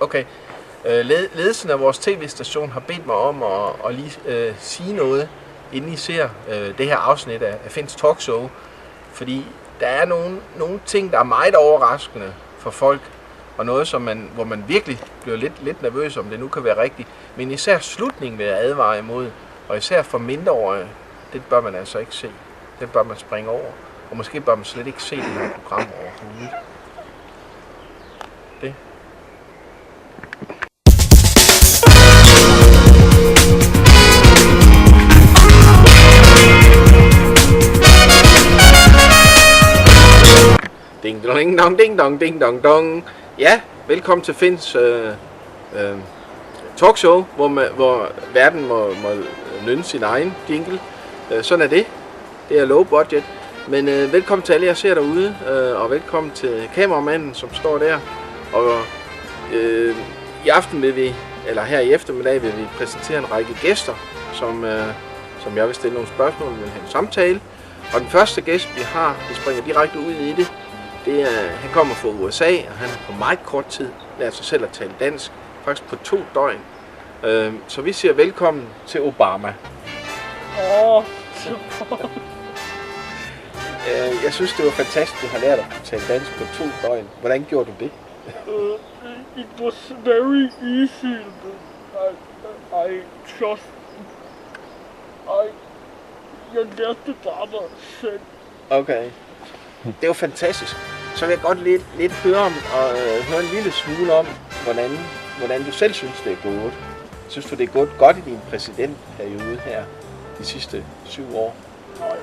Okay. Ledelsen af vores tv-station har bedt mig om at lige sige noget, inden I ser det her afsnit af Finns Talkshow. Fordi der er nogle ting, der er meget overraskende for folk, og noget, hvor man virkelig bliver lidt nervøs, om det nu kan være rigtigt. Men især slutningen vil jeg advare imod, og især for mindreårige, det bør man altså ikke se. Det bør man springe over, og måske bør man slet ikke se det her program overhovedet. Det. Ding dong dong ding dong ding dong dong. Ja, velkommen til Finns talkshow, hvor verden må nynne sin egen jingle. Sådan er det. Det er low budget. Men velkommen til alle jer ser derude, og velkommen til kameramanden, som står der. Og i aften vil vi, eller her i eftermiddag, vil vi præsentere en række gæster, som jeg vil stille nogle spørgsmål og vil have en samtale. Og den første gæst, vi har, vi springer direkte ud i det. Han kommer fra USA, og han har på meget kort tid lært sig selv at tale dansk, faktisk på 2 døgn. Så vi siger velkommen til Obama. Jeg synes, det var fantastisk, at du har lært at tale dansk på 2 døgn. Hvordan gjorde du det? It was very easy. Jeg lærte det bare mig selv. Okay. Det var fantastisk. Så vil jeg godt lidt høre en lille smule om, hvordan du selv synes, det er gået. Synes du, det er gået godt i din præsidentperiode her de sidste 7 år? Nej.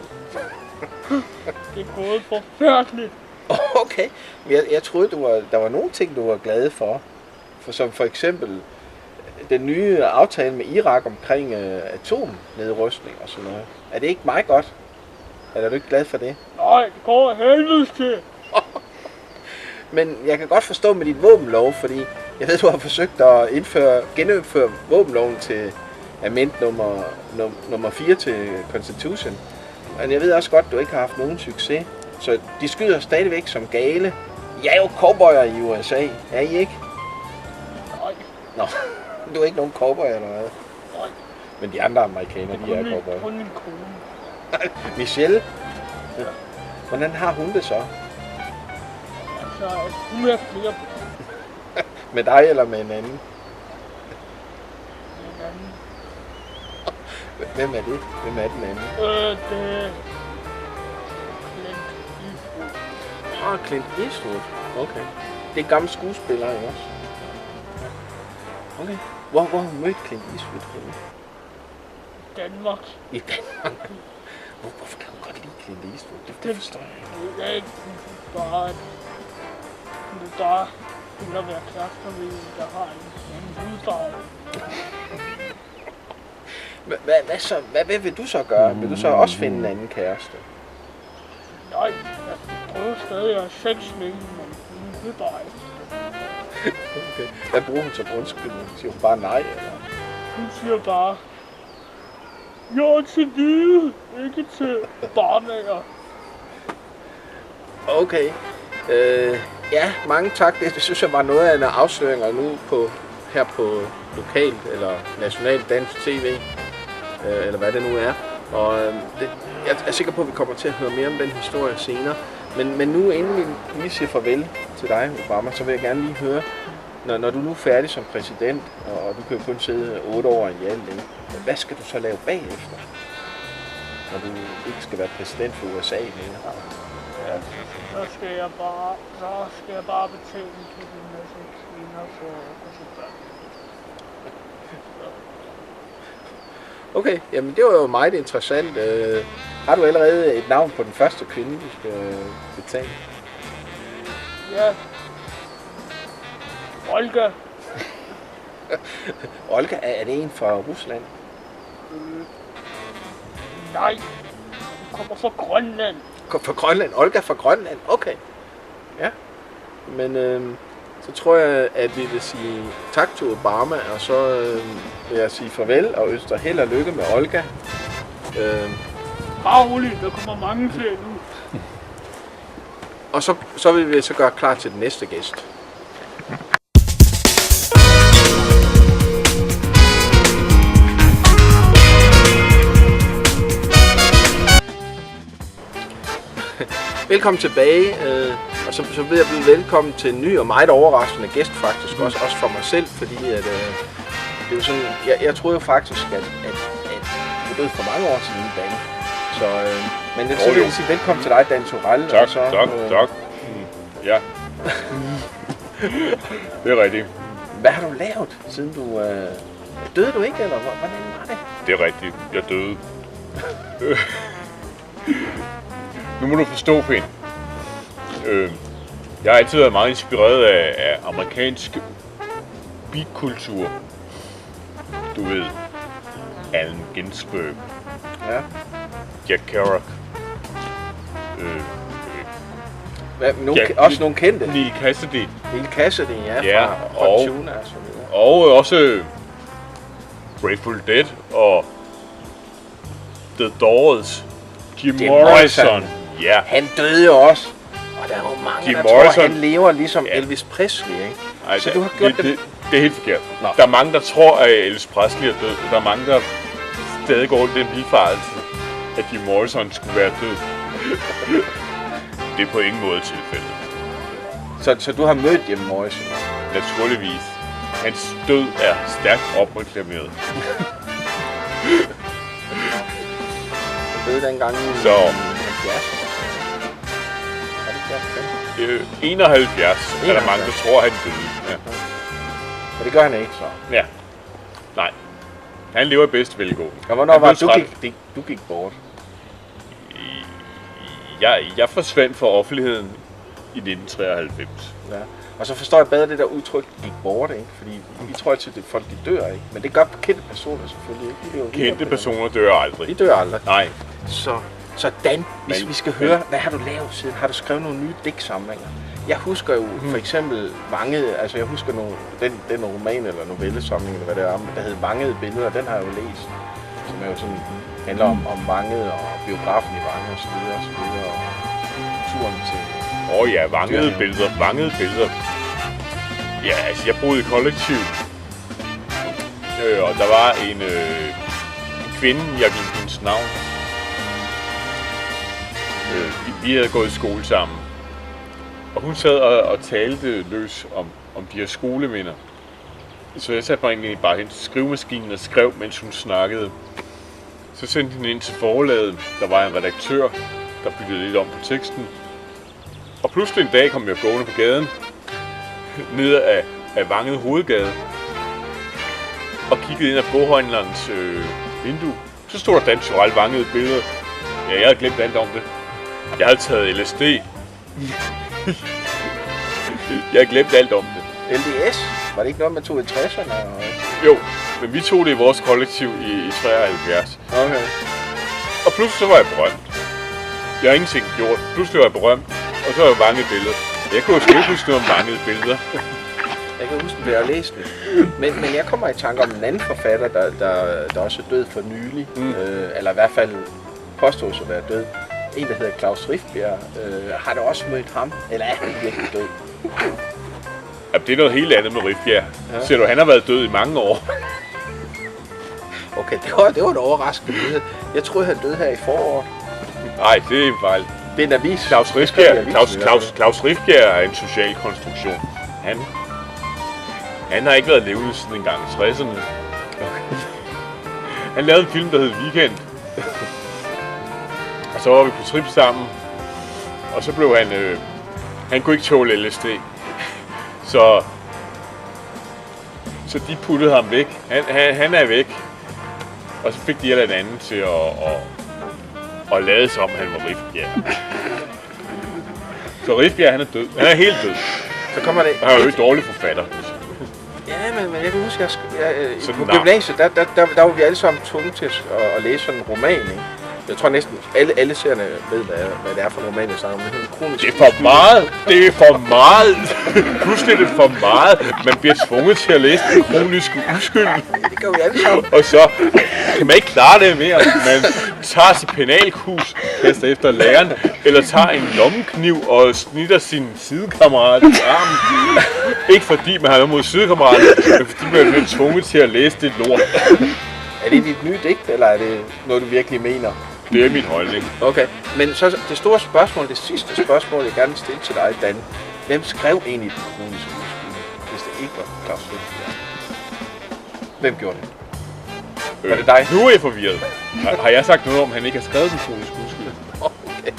Det er gået forfærdeligt. Okay. Jeg troede, der var nogle ting, du var glad for. Som for eksempel den nye aftale med Irak omkring atomnedrustning og sådan noget. Er det ikke meget godt? Eller er du ikke glad for det? Nej, det går af helvede til. Men jeg kan godt forstå med dit våbenlov, fordi jeg ved, du har forsøgt at genindføre våbenloven til amendment nummer 4 til Constitution. Men jeg ved også godt, at du ikke har haft nogen succes. Så de skyder stadigvæk som gale. I er jo cowboyer i USA, er I ikke? Nej. Nå, du er ikke nogen cowboyer eller hvad? Nej. Men de andre amerikanere, de er cowboyer. Kun min kone. Michelle? Ja. Hvordan har hun det så? Altså, hun er flere. Med dig eller med en anden? Med en anden. Hvem er det? Hvem er den anden? Det er Clint Eastwood. Clint Eastwood? Okay. Det er en gammel skuespiller, ikke også? Okay. Hvor har hun mødt Clint Eastwood henne? Danmark. I Danmark? Hvorfor kan hun godt lide Clint Eastwood? Det forstår jeg ikke. Det er ikke bare, at hun bare vil være kærester med en, der har en anden hudfarve. Hvad vil du så gøre? Vil du så også finde en anden kæreste? Nej, jeg prøver stadig at have sex med hende, men hun vil bare ikke. Okay. Hvad bruger hun så på undskyldning? Siger hun bare nej, eller? Hun siger bare, jeg er til hvide, ikke til barnager. Okay. Ja, mange tak. Det synes jeg var noget af en afsløring nu her på lokalt eller nationalt dansk tv, eller hvad det nu er. Og jeg er sikker på, at vi kommer til at høre mere om den historie senere. Men nu, inden vi lige siger farvel til dig, Obama, så vil jeg gerne lige høre, når du nu er færdig som præsident, og du kan jo kun sidde 8 år i alt, hvad skal du så lave bagefter, når du ikke skal være præsident for USA længere? Ja, så skal jeg bare betale til en masse kvinder for at få børn. Okay, jamen det var jo meget interessant. Har du allerede et navn på den første kvinde, du skal betale? Ja. Olga. Olga, er det en fra Rusland? Nej, hun kommer fra Grønland. Fra Grønland? Olga fra Grønland? Okay. Ja. Men så tror jeg, at vi vil sige tak til Obama, og så vil jeg sige farvel og ønske dig held og lykke med Olga. Bare roligt, der kommer mange flere nu. Og så vil vi så gøre klar til den næste gæst. velkommen tilbage, og så vil jeg byde velkommen til en ny og meget overraskende gæst faktisk, også for mig selv, fordi at, det er jo sådan, jeg troede jo faktisk, at du døde for mange år siden, Dan. Så, men så vil jeg sige velkommen til dig, Dan Turell. Tak, så, tak. Ja. Det er rigtigt. Hvad har du lavet, siden du... døde du ikke, eller hvordan var det? Det er rigtigt. Jeg døde. Nu må du forstå, Finn. Jeg har altid været meget inspireret af amerikansk beatkultur. Du ved, Allen Ginsberg, Ja. Jack Kerouac, Også nogle kendte. Neil Cassidy. Neil Cassidy, Ja, fra Tuna og så videre. Og også Grateful Dead og The Doors. Jim Morrison. Ja. Han døde jo også. Og der er jo mange, Jim der Morrison. tror, han lever ligesom Ja. Elvis Presley, ikke? Ej, Så du har gjort det... Det er helt forkert. Nå. Der er mange, der tror, at Elvis Presley er død. Der er mange, der stadig går den vildfarelse, at Jim Morrison skulle være død. Det er på ingen måde tilfældet. Så du har mødt Jim Morrison? Naturligvis. Hans død er stærkt opreklameret. Han døde dengang i Så. 70. Er det ikke 71 er der mange, der tror, han døde. Ja. Men det gør han ikke, så. Ja. Nej. Han lever bedst velgående. Og hvornår Han var blev du gik bort? Jeg forsvandt fra offentligheden i 1993. Ja. Og så forstår jeg bedre det der udtryk, gik bort, ikke? Fordi vi tror altid, at folk de dør, ikke? Men det gør kendte personer selvfølgelig ikke. De lever videre Kendte på personer dør aldrig. De dør aldrig. Nej. Så Dan, hvis vi skal høre, hvad har du lavet siden? Har du skrevet nogle nye digtsamlinger? Jeg husker jo for eksempel Vangede, altså jeg husker den roman eller novellesamling, eller hvad det er, der hed Vangede Billeder, den har jeg jo læst. Som er jo sådan, handler om Vangede og biografen i Vangede og så videre og så videre. Og turen til... Ja, vangede billeder. Ja, altså jeg boede i kollektiv. Og der var en kvinde, jeg gik hendes navn. Vi havde gået i skole sammen. Og hun sad og talte løs om de her skoleminder. Så jeg satte mig egentlig bare hen til skrivemaskinen og skrev, mens hun snakkede. Så sendte hende ind til forlaget. Der var en redaktør, der byttede lidt om på teksten. Og pludselig en dag kom jeg gående på gaden, ned af Vangede Hovedgade, og kiggede ind af boghandlerens vindue. Så stod der Dan Turell Vangede Billeder. Ja, jeg havde glemt alt om det. Jeg havde taget LSD. Jeg havde glemt alt om det. LDS? Var det ikke noget, man tog i 60'erne? Jo, men vi tog det i vores kollektiv i 73. Okay. Og pludselig så var jeg berømt. Jeg har ingenting gjort. Pludselig var jeg berømt. Og så var jeg Vangede Billeder. Jeg kunne jo slet ikke huske noget om Vangede Billeder. Jeg kan huske, at jeg har læst det. Men jeg kommer i tanke om en anden forfatter, der også er død for nylig. Eller i hvert fald påstås at være død. En, der hedder Klaus Rifbjerg. Har du også mødt ham? Eller er han virkelig død? Ja, det er noget helt andet med Rifbjerg. Ja. Ser du, han har været død i mange år. Okay, det var en overraskende nyhed. Jeg troede, han døde her i foråret. Nej, det er en fejl. Det er en avis. Klaus Rifbjerg er en social konstruktion. Han har ikke været levende siden engang i 60'erne. Okay. Han lavede en film, der hed Weekend. Og så var vi på trip sammen. Og så blev han kunne ikke tåle LSD. Så de puttede ham væk. Han er væk. Og så fik de en anden til at lade som han var Rifbjerg. Så Rifbjerg, han er død. Han er helt død. Så kommer det... Han er jo ikke dårlig forfatter. Ja, men jeg kan huske, på gymnasiet, der var vi alle sammen tvunget til at læse sådan en roman, ikke? Jeg tror næsten alle serierne ved, hvad det er for en roman, jeg snakker om. Det er for meget! Det er for meget! Pludselig er det for meget! Man bliver tvunget til at læse den kroniske uskyld. Det gør vi alle sammen. Og så kan man ikke klare det mere. Man tager sit penalkus, kaster efter læreren, eller tager en lommekniv og snitter sin sidekammerat i armen. Ikke fordi man har noget mod sidekammeraten, men fordi man bliver tvunget til at læse det lort. Er det dit nye digt, eller er det noget, du virkelig mener? Det er min holdning. Okay, men så det store spørgsmål, det sidste spørgsmål, jeg gerne vil stille til dig, Dan. Hvem skrev egentlig den kroniske udskyld, hvis det ikke var Claus Riskbjerg? Hvem gjorde det? Var det dig? Nu er jeg forvirret. Har jeg sagt noget om, at han ikke har skrevet den kroniske udskyld? Okay.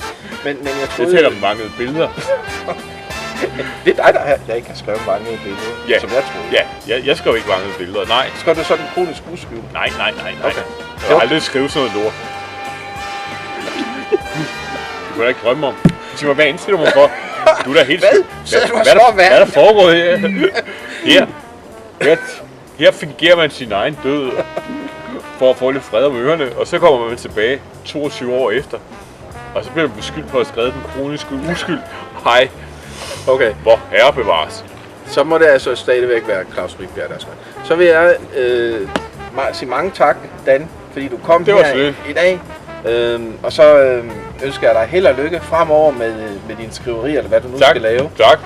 Men jeg Det troede... taler om manglede billeder. Det er dig, der ikke har skrevet mange billeder, Ja. som jeg troede. Ja, jeg skrev ikke manglede billeder. Nej. Skrev du sådan en kronisk udskyld? Nej. Okay. Jeg har aldrig skrevet sådan noget lort. Du kunne da ikke drømme om. Sig mig, hvad indstiller du mig for? Du er da helt... Hvad? Sidder du og hvad, slår hvad er der verden? foregået her? Her fingerer man sin egen død for at få lidt fred om ørerne, og så kommer man tilbage 22 år efter. Og så bliver man beskyldt på at have skrevet den kroniske uskyld. Hej. Okay, Hvor herre bevares. så må det altså stadigvæk være Claus Riskbjerg, der skal. Så vil jeg sige mange tak, Dan, fordi du kom Det var her sødt. i dag. Og så ønsker jeg dig held og lykke fremover med dine skriverier, eller hvad du nu skal lave. Tak.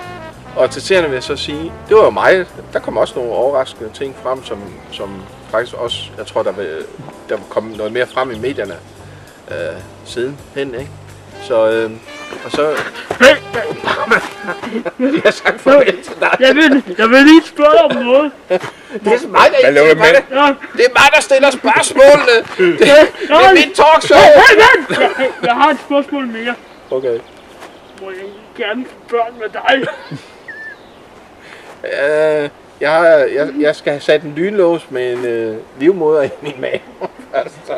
Og til seerne vil jeg så sige, det var jo mig. Der kom også nogle overraskende ting frem, som faktisk også, jeg tror, der kom noget mere frem i medierne siden hen, ikke? Så, og så... Jeg har sagt farvel til dig. Jeg vil lige spørge om noget. Det er mig, der Hvad laver du med? Det er mig, der stiller spørgsmålene. Det er mit talkshow. Jeg har et spørgsmål mere. Okay. Må jeg gerne få børn med dig? Jeg skal have sat en lynlås med en livmoder i min mave. Altså.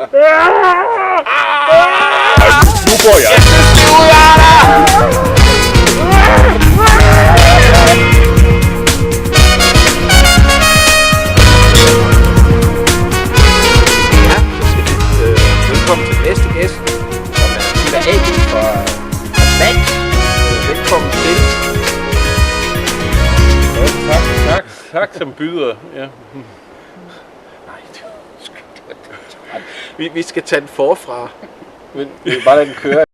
Nu går jeg. Velkommen til næste gæst, som er Peter Agel fra Snacks. Velkommen til. Tak som byder. Ja. Nej, vi skal tage den forfra. Men vi vil bare lade den køre.